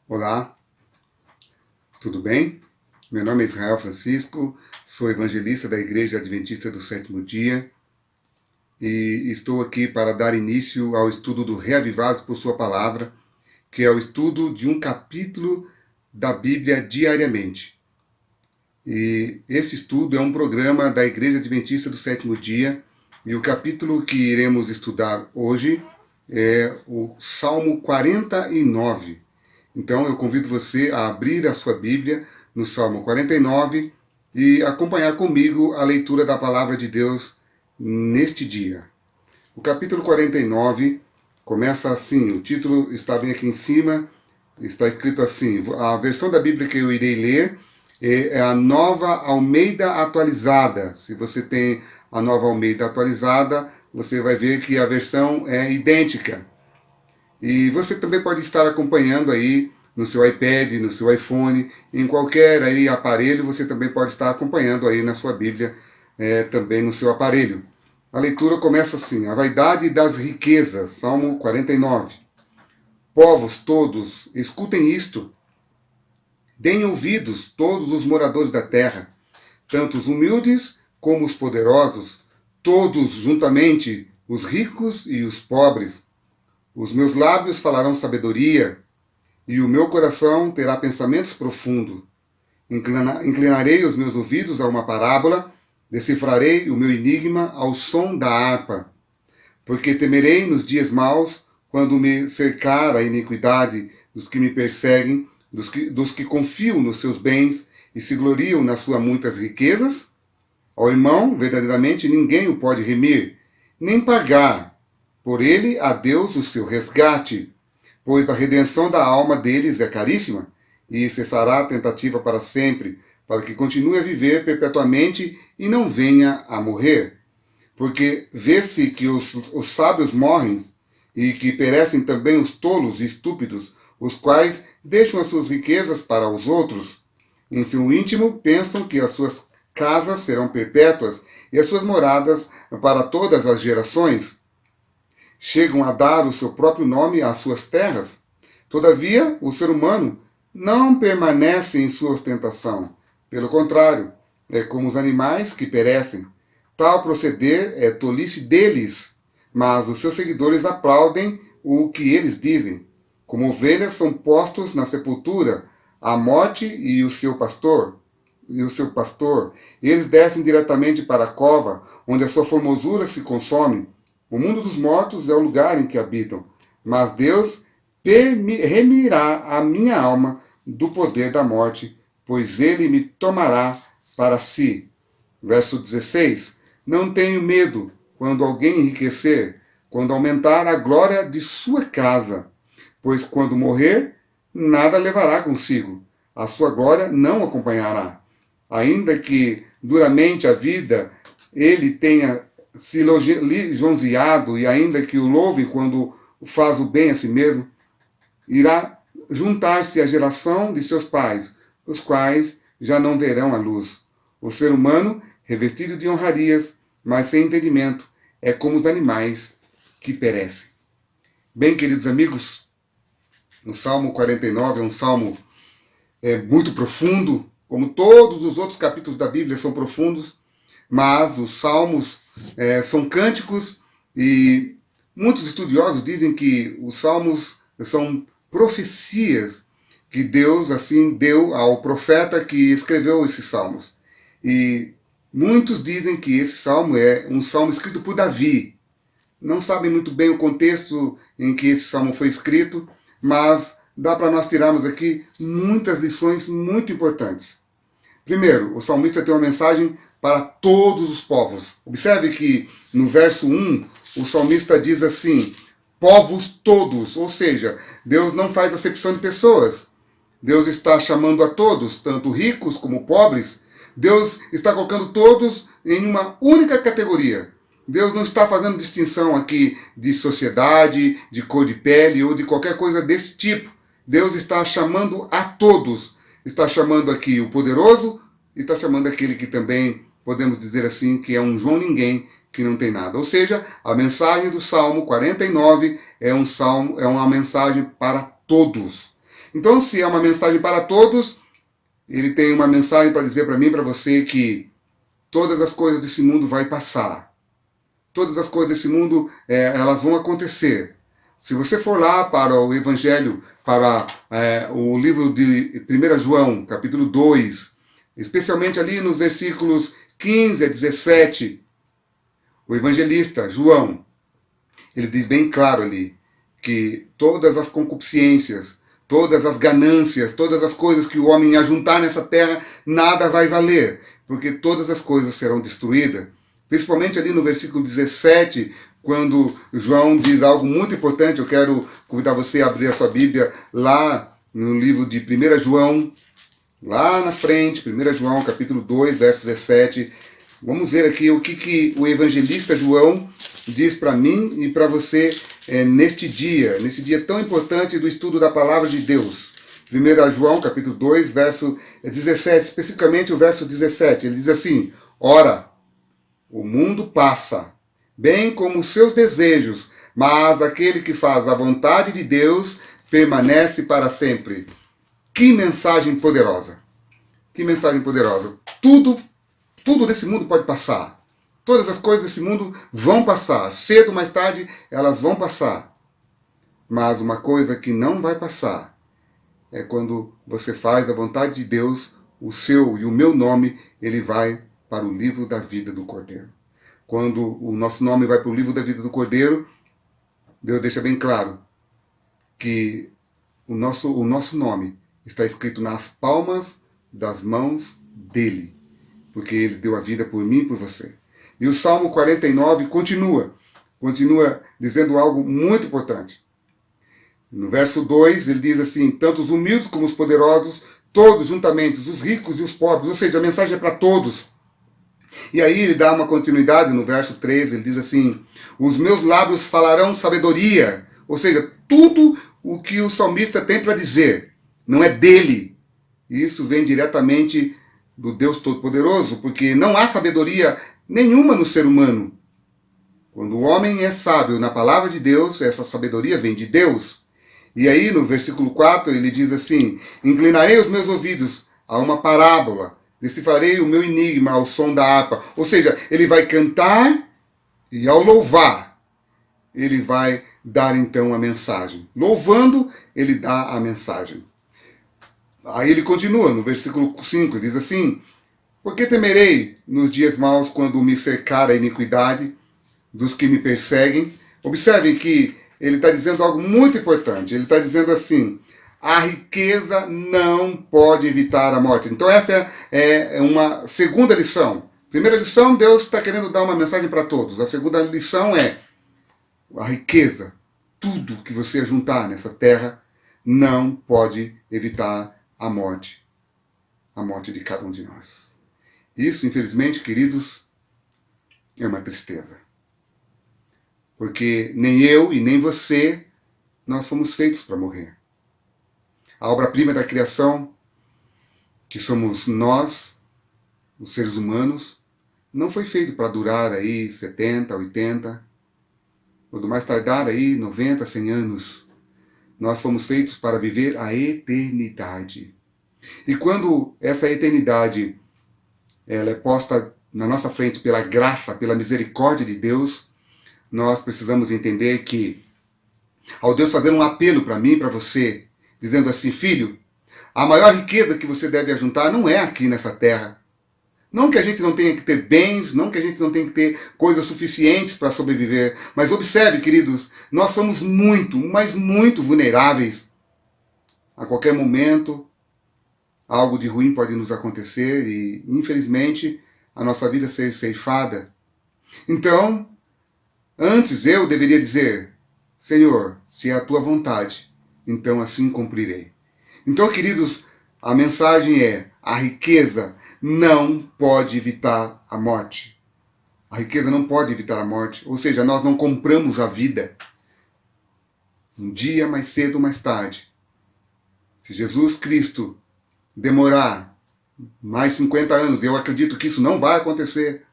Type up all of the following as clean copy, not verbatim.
Olá, tudo bem? Meu nome é Israel Francisco, sou evangelista da Igreja Adventista do Sétimo Dia e estou aqui para dar início ao estudo do Reavivados por Sua Palavra, que é o estudo de um capítulo da Bíblia diariamente. E esse estudo é um programa da Igreja Adventista do Sétimo Dia e o capítulo que iremos estudar hoje é o Salmo 49. Então eu convido você a abrir a sua Bíblia no Salmo 49 e acompanhar comigo a leitura da palavra de Deus neste dia. O capítulo 49 começa assim, o título está bem aqui em cima, está escrito assim, a versão da Bíblia que eu irei ler é a Nova Almeida Atualizada. Se você tem a Nova Almeida Atualizada, você vai ver que a versão é idêntica. E você também pode estar acompanhando aí no seu iPad, no seu iPhone, em qualquer aí aparelho, você também pode estar acompanhando aí na sua Bíblia, também no seu aparelho. A leitura começa assim, a vaidade das riquezas, Salmo 49. Povos todos, escutem isto, deem ouvidos todos os moradores da terra, tanto os humildes como os poderosos, todos juntamente, os ricos e os pobres. Os meus lábios falarão sabedoria, e o meu coração terá pensamentos profundos. Inclinarei os meus ouvidos a uma parábola, decifrarei o meu enigma ao som da harpa. Porque temerei nos dias maus, quando me cercar a iniquidade dos que me perseguem, dos que confiam nos seus bens e se gloriam nas suas muitas riquezas? Ao irmão, verdadeiramente, ninguém o pode remir, nem pagar por ele a Deus o seu resgate, pois a redenção da alma deles é caríssima, e cessará a tentativa para sempre, para que continue a viver perpetuamente e não venha a morrer. Porque vê-se que os sábios morrem, e que perecem também os tolos e estúpidos, os quais deixam as suas riquezas para os outros. Em seu íntimo pensam que as suas casas serão perpétuas, e as suas moradas para todas as gerações. Chegam a dar o seu próprio nome às suas terras. Todavia, o ser humano não permanece em sua ostentação. Pelo contrário, é como os animais que perecem. Tal proceder é tolice deles, mas os seus seguidores aplaudem o que eles dizem. Como ovelhas são postos na sepultura, a morte e o seu pastor. Eles descem diretamente para a cova, onde a sua formosura se consome. O mundo dos mortos é o lugar em que habitam, mas Deus remirá a minha alma do poder da morte, pois ele me tomará para si. Verso 16. Não tenho medo quando alguém enriquecer, quando aumentar a glória de sua casa, pois quando morrer, nada levará consigo, a sua glória não acompanhará. Ainda que duramente a vida ele tenha se lisonjeado, e ainda que o louve quando faz o bem a si mesmo, irá juntar-se à geração de seus pais, os quais já não verão a luz. O ser humano, revestido de honrarias, mas sem entendimento, é como os animais que perecem. Bem, queridos amigos, o Salmo 49 é um salmo muito profundo, como todos os outros capítulos da Bíblia são profundos, mas os salmos são cânticos, e muitos estudiosos dizem que os salmos são profecias que Deus assim deu ao profeta que escreveu esses salmos. E muitos dizem que esse salmo é um salmo escrito por Davi. Não sabem muito bem o contexto em que esse salmo foi escrito, mas dá para nós tirarmos aqui muitas lições muito importantes. Primeiro, o salmista tem uma mensagem para todos os povos. Observe que no verso 1, o salmista diz assim, povos todos, ou seja, Deus não faz acepção de pessoas. Deus está chamando a todos, tanto ricos como pobres. Deus está colocando todos em uma única categoria. Deus não está fazendo distinção aqui de sociedade, de cor de pele ou de qualquer coisa desse tipo. Deus está chamando a todos. Está chamando aqui o poderoso, está chamando aquele que também, podemos dizer assim, que é um João Ninguém, que não tem nada. Ou seja, a mensagem do Salmo 49 é uma mensagem para todos. Então, se é uma mensagem para todos, ele tem uma mensagem para dizer para mim e para você que todas as coisas desse mundo vai passar. Todas as coisas desse mundo, elas vão acontecer. Se você for lá para o Evangelho, para o livro de 1 João, capítulo 2, especialmente ali nos versículos 15 a 17, o evangelista João, ele diz bem claro ali que todas as concupiscências, todas as ganâncias, todas as coisas que o homem ajuntar nessa terra, nada vai valer, porque todas as coisas serão destruídas. Principalmente ali no versículo 17, quando João diz algo muito importante, eu quero convidar você a abrir a sua Bíblia lá no livro de 1 João, lá na frente, 1 João, capítulo 2, verso 17. Vamos ver aqui o que o evangelista João diz para mim e para você nesse dia tão importante do estudo da palavra de Deus. 1 João, capítulo 2, verso 17, especificamente o verso 17, ele diz assim: Ora, o mundo passa, bem como os seus desejos, mas aquele que faz a vontade de Deus permanece para sempre. Que mensagem poderosa! Que mensagem poderosa! Tudo desse mundo pode passar. Todas as coisas desse mundo vão passar. Cedo ou mais tarde, elas vão passar. Mas uma coisa que não vai passar é quando você faz a vontade de Deus, o seu e o meu nome, ele vai para o livro da vida do Cordeiro. Quando o nosso nome vai para o livro da vida do Cordeiro, Deus deixa bem claro que o nosso nome está escrito nas palmas das mãos dele, porque ele deu a vida por mim e por você. E o Salmo 49 continua dizendo algo muito importante. No verso 2, ele diz assim: tanto os humildes como os poderosos, todos juntamente, os ricos e os pobres, ou seja, a mensagem é para todos. E aí ele dá uma continuidade no verso 3, ele diz assim: os meus lábios falarão sabedoria, ou seja, tudo o que o salmista tem para dizer não é dele. Isso vem diretamente do Deus Todo-Poderoso, porque não há sabedoria nenhuma no ser humano. Quando o homem é sábio na palavra de Deus, essa sabedoria vem de Deus. E aí no versículo 4 ele diz assim: inclinarei os meus ouvidos a uma parábola, decifrarei o meu enigma ao som da harpa. Ou seja, ele vai cantar e ao louvar, ele vai dar então a mensagem. Louvando, ele dá a mensagem. Aí ele continua no versículo 5, ele diz assim: porque temerei nos dias maus quando me cercar a iniquidade dos que me perseguem. Observem que ele está dizendo algo muito importante. Ele está dizendo assim: a riqueza não pode evitar a morte. Então essa é uma segunda lição. Primeira lição, Deus está querendo dar uma mensagem para todos. A segunda lição é: a riqueza, tudo que você juntar nessa terra, não pode evitar a morte de cada um de nós. Isso, infelizmente, queridos, é uma tristeza. Porque nem eu e nem você, nós fomos feitos para morrer. A obra-prima da criação, que somos nós, os seres humanos, não foi feito para durar aí 70, 80, ou do mais tardar aí 90, 100 anos. Nós fomos feitos para viver a eternidade. E quando essa eternidade ela é posta na nossa frente pela graça, pela misericórdia de Deus, nós precisamos entender que, ao Deus fazer um apelo para mim e para você, dizendo assim: filho, a maior riqueza que você deve ajuntar não é aqui nessa terra. Não que a gente não tenha que ter bens, não que a gente não tenha que ter coisas suficientes para sobreviver, mas observe, queridos, nós somos muito, mas muito vulneráveis. A qualquer momento, algo de ruim pode nos acontecer e, infelizmente, a nossa vida ser ceifada. Então, antes eu deveria dizer: Senhor, se é a tua vontade, então assim cumprirei. Então, queridos, a mensagem é: a riqueza não pode evitar a morte. A riqueza não pode evitar a morte, ou seja, nós não compramos a vida. Um dia, mais cedo ou mais tarde, se Jesus Cristo demorar mais 50 anos, eu acredito que isso não vai acontecer,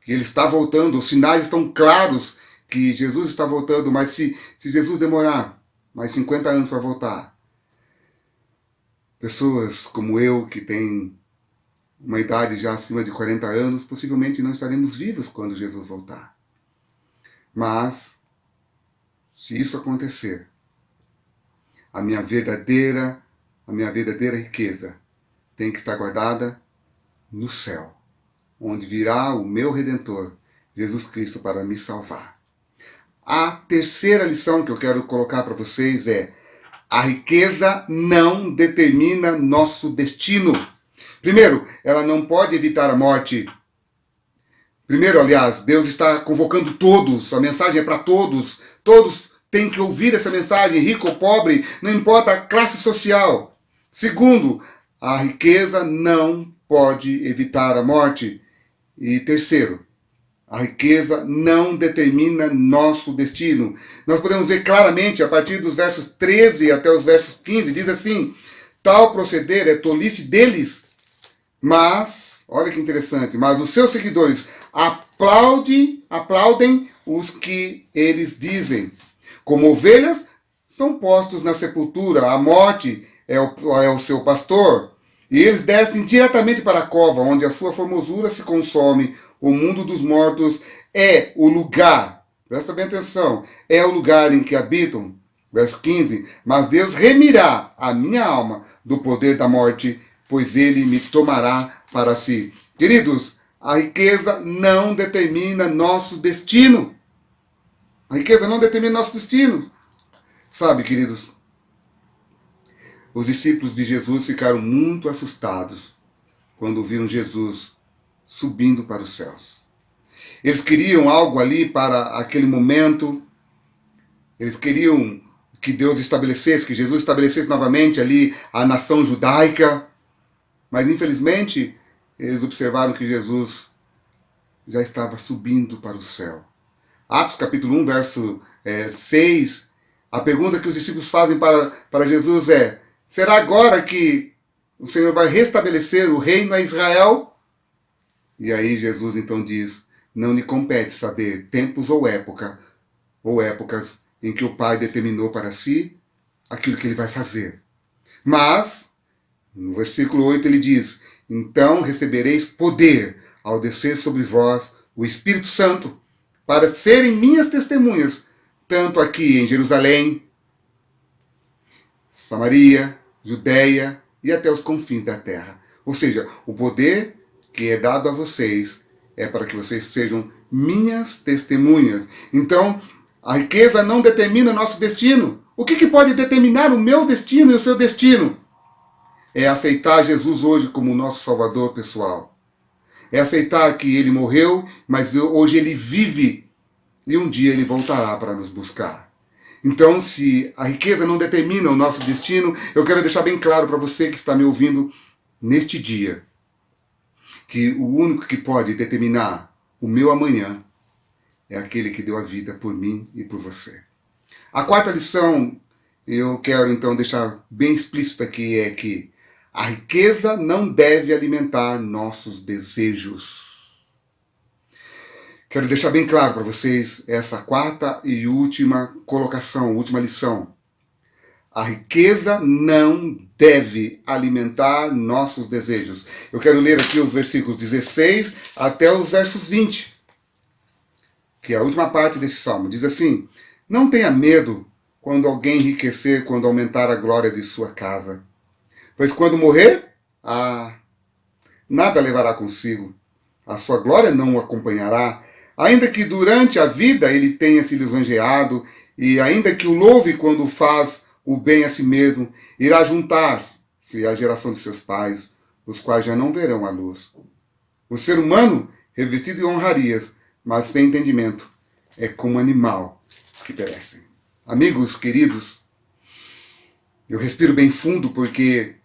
que ele está voltando, os sinais estão claros que Jesus está voltando, mas se Jesus demorar mais 50 anos para voltar, Pessoas como eu, que têm uma idade já acima de 40 anos, possivelmente não estaremos vivos quando Jesus voltar. Mas, se isso acontecer, a minha verdadeira riqueza tem que estar guardada no céu, onde virá o meu Redentor, Jesus Cristo, para me salvar. A terceira lição que eu quero colocar para vocês é: a riqueza não determina nosso destino. Primeiro, ela não pode evitar a morte. Primeiro, aliás, Deus está convocando todos, a mensagem é para todos. Todos têm que ouvir essa mensagem, rico ou pobre, não importa a classe social. Segundo, a riqueza não pode evitar a morte. E terceiro, a riqueza não determina nosso destino. Nós podemos ver claramente, a partir dos versos 13 até os versos 15, diz assim: tal proceder é tolice deles, mas, olha que interessante, mas os seus seguidores aplaudem os que eles dizem. Como ovelhas, são postos na sepultura, a morte é o seu pastor, e eles descem diretamente para a cova, onde a sua formosura se consome. O mundo dos mortos é o lugar, presta bem atenção, é o lugar em que habitam. Verso 15, mas Deus remirá a minha alma do poder da morte, pois ele me tomará para si. Queridos, a riqueza não determina nosso destino. A riqueza não determina nosso destino. Sabe, queridos, os discípulos de Jesus ficaram muito assustados quando viram Jesus subindo para os céus. Eles queriam algo ali para aquele momento. Eles queriam que Deus estabelecesse, que Jesus estabelecesse novamente ali a nação judaica. Mas, infelizmente, eles observaram que Jesus já estava subindo para o céu. Atos capítulo 1, verso 6, a pergunta que os discípulos fazem para Jesus é: será agora que o Senhor vai restabelecer o reino a Israel? E aí Jesus então diz: não lhe compete saber tempos ou épocas em que o Pai determinou para si aquilo que ele vai fazer. Mas, no versículo 8 ele diz: então recebereis poder ao descer sobre vós o Espírito Santo, para serem minhas testemunhas, tanto aqui em Jerusalém, Samaria, Judéia e até os confins da terra. Ou seja, o poder que é dado a vocês é para que vocês sejam minhas testemunhas. Então, a riqueza não determina nosso destino. O que pode determinar o meu destino e o seu destino? É aceitar Jesus hoje como nosso Salvador pessoal. É aceitar que Ele morreu, mas hoje Ele vive e um dia Ele voltará para nos buscar. Então, se a riqueza não determina o nosso destino, eu quero deixar bem claro para você que está me ouvindo neste dia, que o único que pode determinar o meu amanhã é aquele que deu a vida por mim e por você. A quarta lição, eu quero então deixar bem explícita aqui, é que a riqueza não deve alimentar nossos desejos. Quero deixar bem claro para vocês essa quarta e última colocação, última lição. A riqueza não deve alimentar nossos desejos. Eu quero ler aqui os versículos 16 até os versos 20, que é a última parte desse salmo. Diz assim: não tenha medo quando alguém enriquecer, quando aumentar a glória de sua casa. Pois quando morrer, nada levará consigo. A sua glória não o acompanhará. Ainda que durante a vida ele tenha se lisonjeado, e ainda que o louve quando faz o bem a si mesmo, irá juntar-se à geração de seus pais, os quais já não verão a luz. O ser humano, revestido de honrarias, mas sem entendimento, é como animal que perecem. Amigos queridos, eu respiro bem fundo porque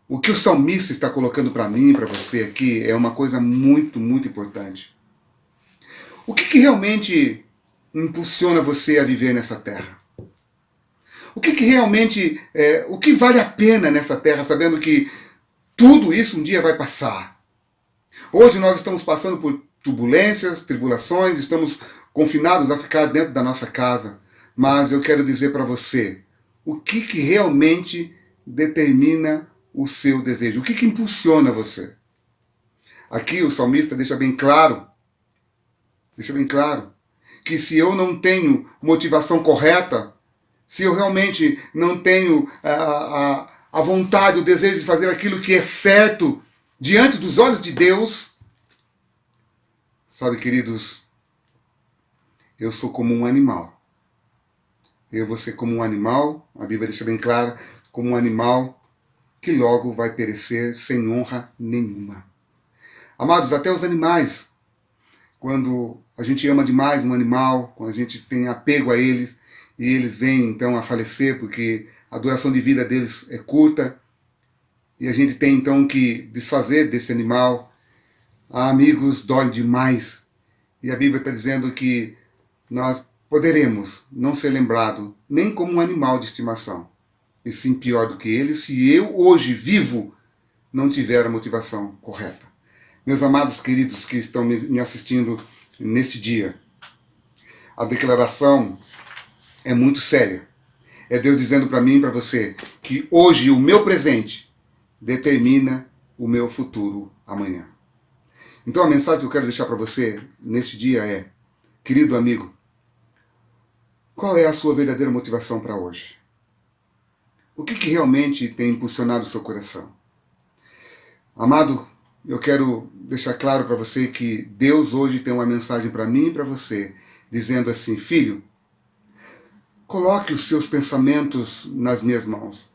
o que o salmista está colocando para mim e para você aqui é uma coisa muito, muito importante. O que realmente impulsiona você a viver nessa terra? O que realmente, o que vale a pena nessa terra, sabendo que tudo isso um dia vai passar? Hoje nós estamos passando por turbulências, tribulações, estamos confinados a ficar dentro da nossa casa. Mas eu quero dizer para você, o que realmente determina o seu desejo, o que impulsiona você. Aqui o salmista deixa bem claro, que se eu não tenho motivação correta, se eu realmente não tenho a vontade, o desejo de fazer aquilo que é certo diante dos olhos de Deus, sabe, queridos, eu sou como um animal. Eu vou ser como um animal, a Bíblia deixa bem claro, como um animal que logo vai perecer sem honra nenhuma. Amados, até os animais, quando a gente ama demais um animal, quando a gente tem apego a eles, e eles vêm então a falecer porque a duração de vida deles é curta, e a gente tem então que desfazer desse animal. Amigos, dói demais. E a Bíblia está dizendo que nós poderemos não ser lembrados nem como um animal de estimação, e sim pior do que ele, se eu hoje vivo não tiver a motivação correta. Meus amados queridos que estão me assistindo nesse dia, a declaração é muito séria. É Deus dizendo para mim e para você que hoje o meu presente determina o meu futuro amanhã. Então a mensagem que eu quero deixar para você nesse dia é: querido amigo, qual é a sua verdadeira motivação para hoje? O que realmente tem impulsionado o seu coração? Amado, eu quero deixar claro para você que Deus hoje tem uma mensagem para mim e para você, dizendo assim: filho, coloque os seus pensamentos nas minhas mãos.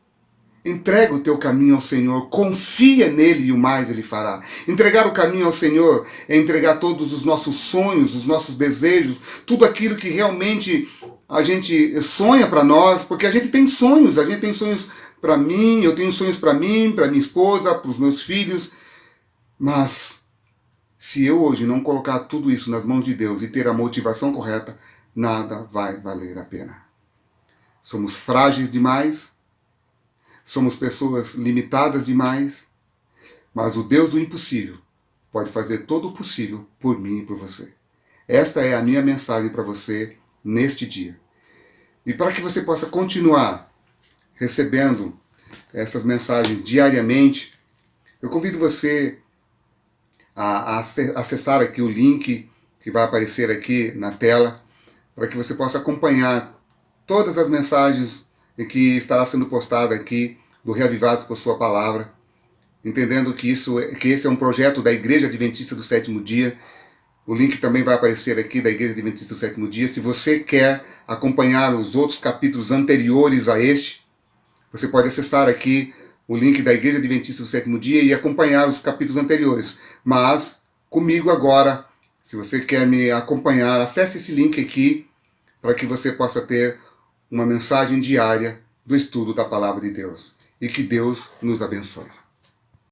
Entrega o teu caminho ao Senhor, confia nele e o mais ele fará. Entregar o caminho ao Senhor é entregar todos os nossos sonhos, os nossos desejos, tudo aquilo que realmente a gente sonha para nós, porque a gente tem sonhos para mim, eu tenho sonhos para mim, para minha esposa, para os meus filhos, mas se eu hoje não colocar tudo isso nas mãos de Deus e ter a motivação correta, nada vai valer a pena. Somos frágeis demais, somos pessoas limitadas demais, mas o Deus do impossível pode fazer todo o possível por mim e por você. Esta é a minha mensagem para você neste dia. E para que você possa continuar recebendo essas mensagens diariamente, eu convido você a acessar aqui o link que vai aparecer aqui na tela, para que você possa acompanhar todas as mensagens que estará sendo postada aqui do Reavivados por Sua Palavra, entendendo que esse é um projeto da Igreja Adventista do Sétimo Dia. O link também vai aparecer aqui da Igreja Adventista do Sétimo Dia. Se você quer acompanhar os outros capítulos anteriores a este, você pode acessar aqui o link da Igreja Adventista do Sétimo Dia e acompanhar os capítulos anteriores. Mas, comigo agora, se você quer me acompanhar, acesse esse link aqui para que você possa ter uma mensagem diária do estudo da Palavra de Deus. E que Deus nos abençoe.